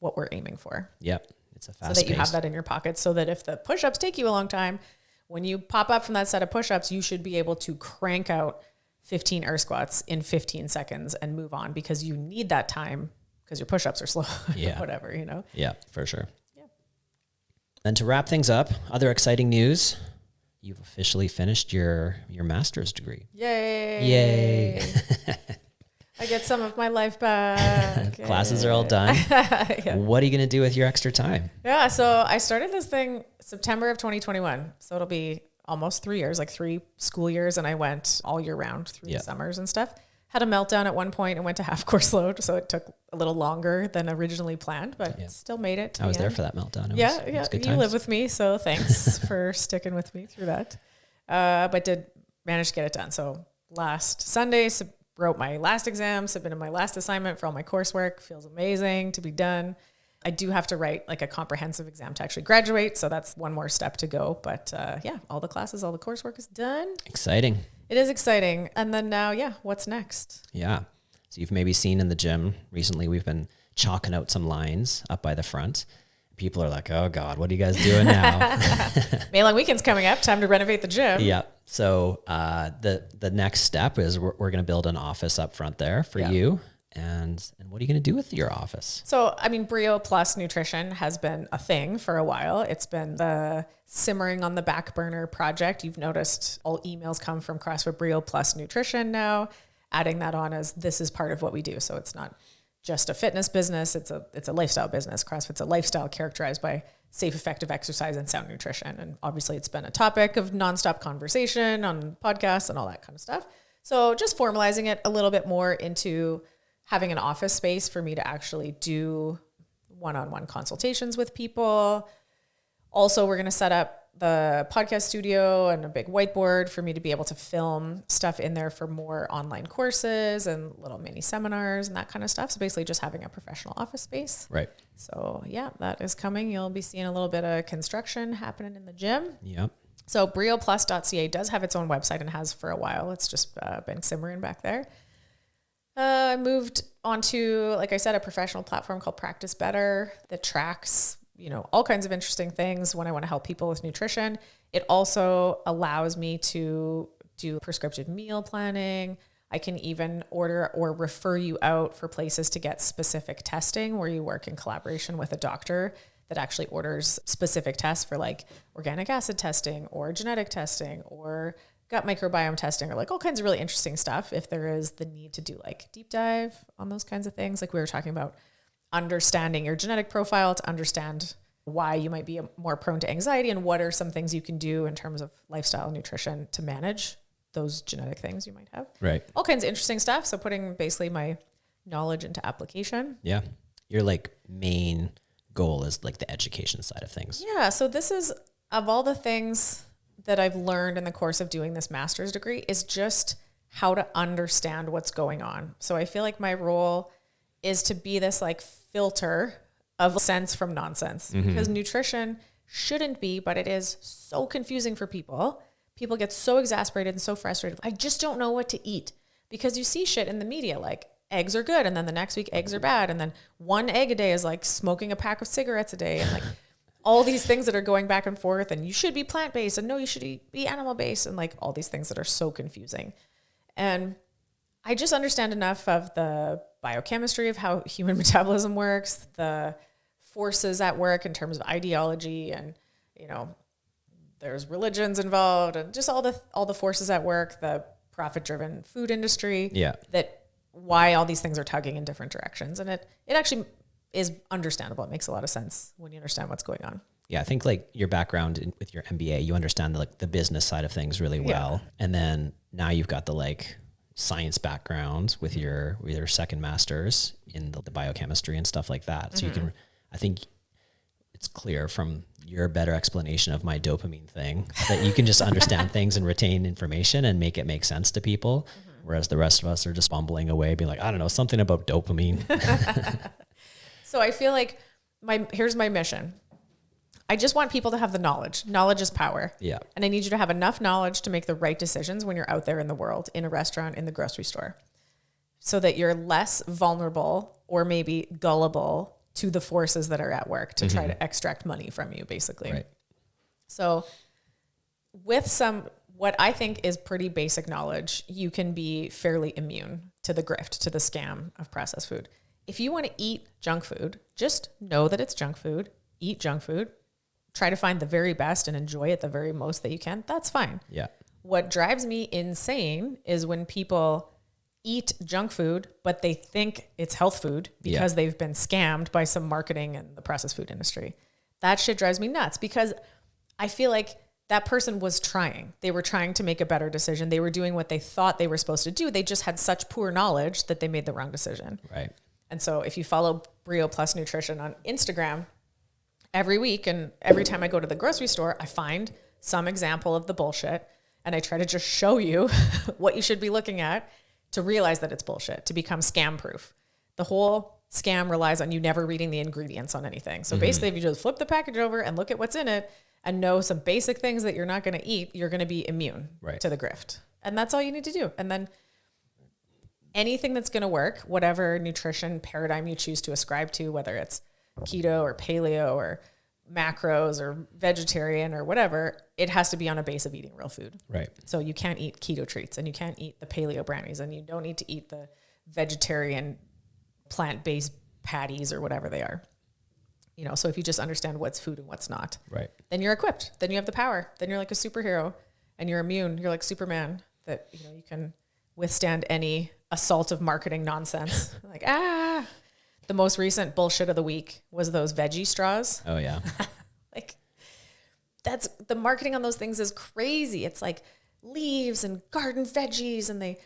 Speaker 1: what we're aiming for.
Speaker 2: Yep. It's a fast
Speaker 1: so that you
Speaker 2: pace.
Speaker 1: have that in your pocket, so that if the push-ups take you a long time, when you pop up from that set of push-ups, you should be able to crank out 15 air squats in 15 seconds and move on, because you need that time because your push-ups are slow.
Speaker 2: Yeah.
Speaker 1: Whatever,
Speaker 2: Yeah, for sure.
Speaker 1: Yeah.
Speaker 2: And to wrap things up, other exciting news. you've officially finished your master's degree.
Speaker 1: Yay. I get some of my life back.
Speaker 2: Classes are all done. Yeah. What are you going to do with your extra time?
Speaker 1: Yeah. So I started this thing September of 2021. So it'll be almost 3 years, like 3 school years. And I went all year round through the summers and stuff. Had a meltdown at one point and went to half course load. So it took a little longer than originally planned, but still made it.
Speaker 2: I was there for that meltdown. It was good
Speaker 1: you live with me. So thanks for sticking with me through that. But did manage to get it done. So last Sunday, wrote my last exam, submitted my last assignment for all my coursework. Feels amazing to be done. I do have to write like a comprehensive exam to actually graduate. So that's one more step to go. But all the classes, all the coursework is done.
Speaker 2: Exciting.
Speaker 1: It is exciting. And then now, what's next?
Speaker 2: Yeah. So you've maybe seen in the gym recently, we've been chalking out some lines up by the front. People are like, oh God, what are you guys doing now?
Speaker 1: Mailing weekend's coming up. Time to renovate the gym.
Speaker 2: Yeah. So the next step is we're going to build an office up front there for you. And what are you going to do with your office?
Speaker 1: So, I mean, Brio Plus Nutrition has been a thing for a while. It's been the simmering on the back burner project. You've noticed all emails come from CrossFit Brio Plus Nutrition now, adding that on as this is part of what we do. So it's not just a fitness business. It's a lifestyle business. CrossFit's a lifestyle characterized by safe, effective exercise and sound nutrition. And obviously it's been a topic of nonstop conversation on podcasts and all that kind of stuff. So just formalizing it a little bit more into having an office space for me to actually do one-on-one consultations with people. Also, we're going to set up the podcast studio and a big whiteboard for me to be able to film stuff in there for more online courses and little mini seminars and that kind of stuff. So basically just having a professional office space.
Speaker 2: Right.
Speaker 1: So that is coming. You'll be seeing a little bit of construction happening in the gym.
Speaker 2: Yep.
Speaker 1: So brioplus.ca does have its own website and has for a while. It's just been simmering back there. I moved onto, like I said, a professional platform called Practice Better that tracks, all kinds of interesting things when I want to help people with nutrition. It also allows me to do prescriptive meal planning. I can even order or refer you out for places to get specific testing where you work in collaboration with a doctor that actually orders specific tests for like organic acid testing or genetic testing or gut microbiome testing or like all kinds of really interesting stuff. If there is the need to do like deep dive on those kinds of things, like we were talking about understanding your genetic profile to understand why you might be more prone to anxiety and what are some things you can do in terms of lifestyle and nutrition to manage those genetic things you might have.
Speaker 2: Right.
Speaker 1: All kinds of interesting stuff. So putting basically my knowledge into application.
Speaker 2: Yeah. Your like main goal is like the education side of things.
Speaker 1: Yeah. So this is, of all the things that I've learned in the course of doing this master's degree, is just how to understand what's going on. So I feel like my role is to be this like filter of sense from nonsense, because nutrition shouldn't be, but it is so confusing for people. People get so exasperated and so frustrated. I just don't know what to eat, because you see shit in the media like eggs are good and then the next week eggs are bad, and then 1 egg a day is like smoking a pack of cigarettes a day, and like all these things that are going back and forth, and you should be plant-based and no, you should be animal-based, and like all these things that are so confusing. And I just understand enough of the biochemistry of how human metabolism works, the forces at work in terms of ideology, and there's religions involved, and just all the forces at work, the profit-driven food industry, that why all these things are tugging in different directions. And it actually is understandable. It makes a lot of sense when you understand what's going on.
Speaker 2: Yeah, I think like your background with your MBA, you understand the business side of things really well. Yeah. And then now you've got the like science background with your second master's in the biochemistry and stuff like that. So you can, I think it's clear from your better explanation of my dopamine thing that you can just understand things and retain information and make it make sense to people. Whereas the rest of us are just bumbling away, being like, I don't know, something about dopamine.
Speaker 1: So I feel like here's my mission. I just want people to have the knowledge. Knowledge is power. Yeah. And I need you to have enough knowledge to make the right decisions when you're out there in the world, in a restaurant, in the grocery store, so that you're less vulnerable or maybe gullible to the forces that are at work to try to extract money from you, basically. Right. So with what I think is pretty basic knowledge, you can be fairly immune to the grift, to the scam of processed food. If you want to eat junk food, just know that it's junk food, eat junk food, try to find the very best and enjoy it the very most that you can, that's fine.
Speaker 2: Yeah.
Speaker 1: What drives me insane is when people eat junk food, but they think it's health food because they've been scammed by some marketing and the processed food industry. That shit drives me nuts because I feel like that person was trying. They were trying to make a better decision. They were doing what they thought they were supposed to do. They just had such poor knowledge that they made the wrong decision.
Speaker 2: Right.
Speaker 1: And so if you follow Brio Nutrition on Instagram, every week and every time I go to the grocery store, I find some example of the bullshit. And I try to just show you what you should be looking at to realize that it's bullshit, to become scam proof. The whole scam relies on you never reading the ingredients on anything. So basically, if you just flip the package over and look at what's in it and know some basic things that you're not going to eat, you're going to be immune to the grift. And that's all you need to do. And then anything that's going to work, whatever nutrition paradigm you choose to ascribe to, whether it's keto or paleo or macros or vegetarian or whatever, it has to be on a base of eating real food.
Speaker 2: Right.
Speaker 1: So you can't eat keto treats and you can't eat the paleo brownies and you don't need to eat the vegetarian plant-based patties or whatever they are. You know, so if you just understand what's food and what's not,
Speaker 2: right,
Speaker 1: then you're equipped. Then you have the power. Then you're like a superhero and you're immune. You're like Superman that, you know, you can withstand any assault of marketing nonsense. Like, the most recent bullshit of the week was those veggie straws.
Speaker 2: Oh yeah.
Speaker 1: Like that's the marketing on those things is crazy. It's like leaves and garden veggies and the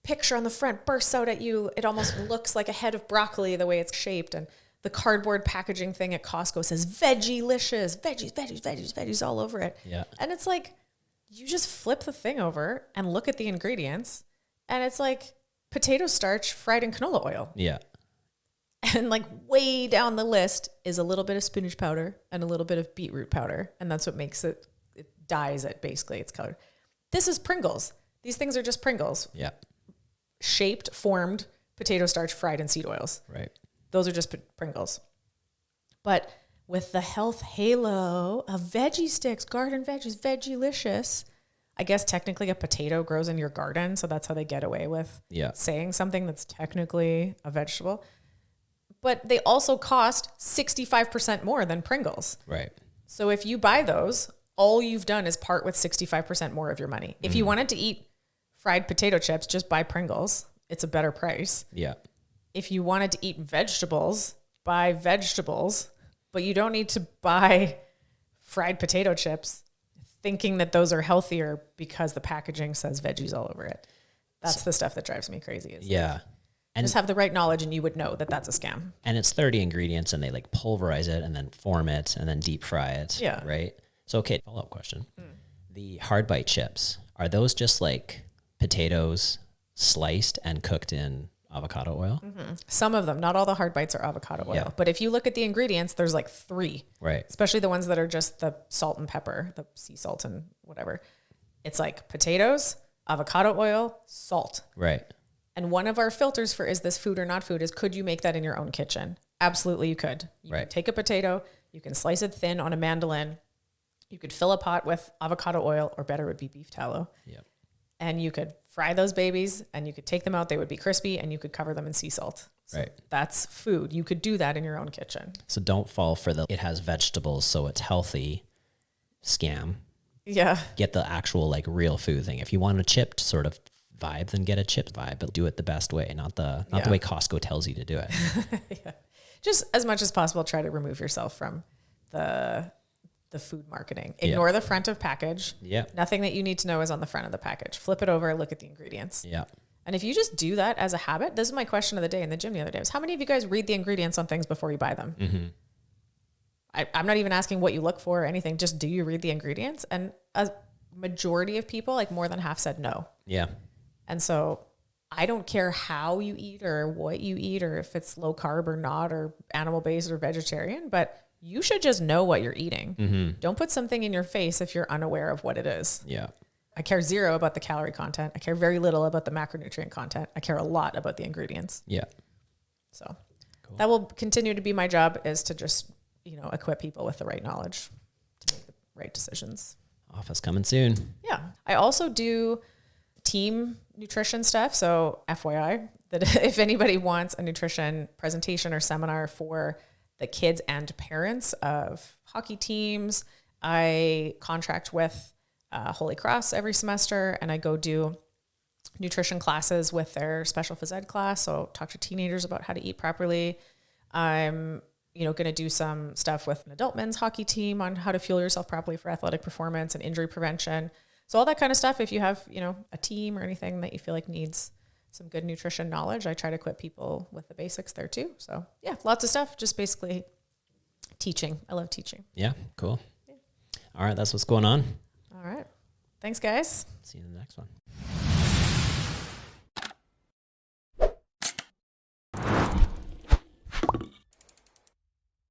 Speaker 1: picture on the front bursts out at you. It almost looks like a head of broccoli the way it's shaped. And the cardboard packaging thing at Costco says veggie-licious, veggies all over it.
Speaker 2: Yeah.
Speaker 1: And it's like, you just flip the thing over and look at the ingredients and it's like potato starch fried in canola oil.
Speaker 2: Yeah.
Speaker 1: And like way down the list is a little bit of spinach powder and a little bit of beetroot powder. And that's what makes it dyes it basically. It's colored. This is Pringles. These things are just Pringles.
Speaker 2: Yeah.
Speaker 1: Shaped, formed potato starch fried in seed oils.
Speaker 2: Right.
Speaker 1: Those are just Pringles. But with the health halo of veggie sticks, garden veggies, veggie-licious, I guess technically a potato grows in your garden. So that's how they get away with saying something that's technically a vegetable. But they also cost 65% more than Pringles.
Speaker 2: Right.
Speaker 1: So if you buy those, all you've done is part with 65% more of your money. If you wanted to eat fried potato chips, just buy Pringles. It's a better price.
Speaker 2: Yeah.
Speaker 1: If you wanted to eat vegetables, buy vegetables, but you don't need to buy fried potato chips thinking that those are healthier because the packaging says veggies all over it. That's the stuff that drives me crazy. Like, and just have the right knowledge and you would know that that's a scam.
Speaker 2: And it's 30 ingredients and they like pulverize it and then form it and then deep fry it.
Speaker 1: Yeah.
Speaker 2: Right. So, okay. Follow-up question. The hard bite chips, are those just like potatoes sliced and cooked in avocado oil?
Speaker 1: Some of them, not all the hard bites are avocado oil, but if you look at the ingredients, there's like 3,
Speaker 2: right?
Speaker 1: Especially the ones that are just the salt and pepper, the sea salt and whatever. It's like potatoes, avocado oil, salt.
Speaker 2: Right.
Speaker 1: And one of our filters for is this food or not food is could you make that in your own kitchen? Absolutely you could. You can take a potato, you can slice it thin on a mandolin, you could fill a pot with avocado oil, or better would be beef tallow. Yep. And you could fry those babies and you could take them out. They would be crispy and you could cover them in sea salt. So that's food. You could do that in your own kitchen.
Speaker 2: So don't fall for the, it has vegetables, so it's healthy scam.
Speaker 1: Yeah.
Speaker 2: Get the actual like real food thing. If you want a chipped sort of vibe, then get a chipped vibe, but do it the best way, not the way Costco tells you to do it.
Speaker 1: Just as much as possible, try to remove yourself from the food marketing. Ignore the front of package. Yeah. Nothing that you need to know is on the front of the package. Flip it over, look at the ingredients. Yeah. And if you just do that as a habit, this is my question of the day in the gym the other day was, how many of you guys read the ingredients on things before you buy them? Mm-hmm. I'm not even asking what you look for or anything. Just do you read the ingredients? And a majority of people, like more than half, said no. Yeah. And so I don't care how you eat or what you eat or if it's low carb or not or animal based or vegetarian, but you should just know what you're eating. Mm-hmm. Don't put something in your face if you're unaware of what it is. Yeah. I care zero about the calorie content. I care very little about the macronutrient content. I care a lot about the ingredients. Yeah. So that will continue to be my job, is to just, equip people with the right knowledge to make the right decisions.
Speaker 2: Office coming soon.
Speaker 1: Yeah. I also do team nutrition stuff. So FYI, that if anybody wants a nutrition presentation or seminar for the kids and parents of hockey teams. I contract with Holy Cross every semester, and I go do nutrition classes with their special phys ed class. So talk to teenagers about how to eat properly. I'm, going to do some stuff with an adult men's hockey team on how to fuel yourself properly for athletic performance and injury prevention. So all that kind of stuff. If you have, a team or anything that you feel like needs some good nutrition knowledge, I try to equip people with the basics there too. So yeah, lots of stuff. Just basically teaching. I love teaching.
Speaker 2: Yeah. Cool. Yeah. All right. That's what's going on.
Speaker 1: All right. Thanks, guys.
Speaker 2: See you in the next one.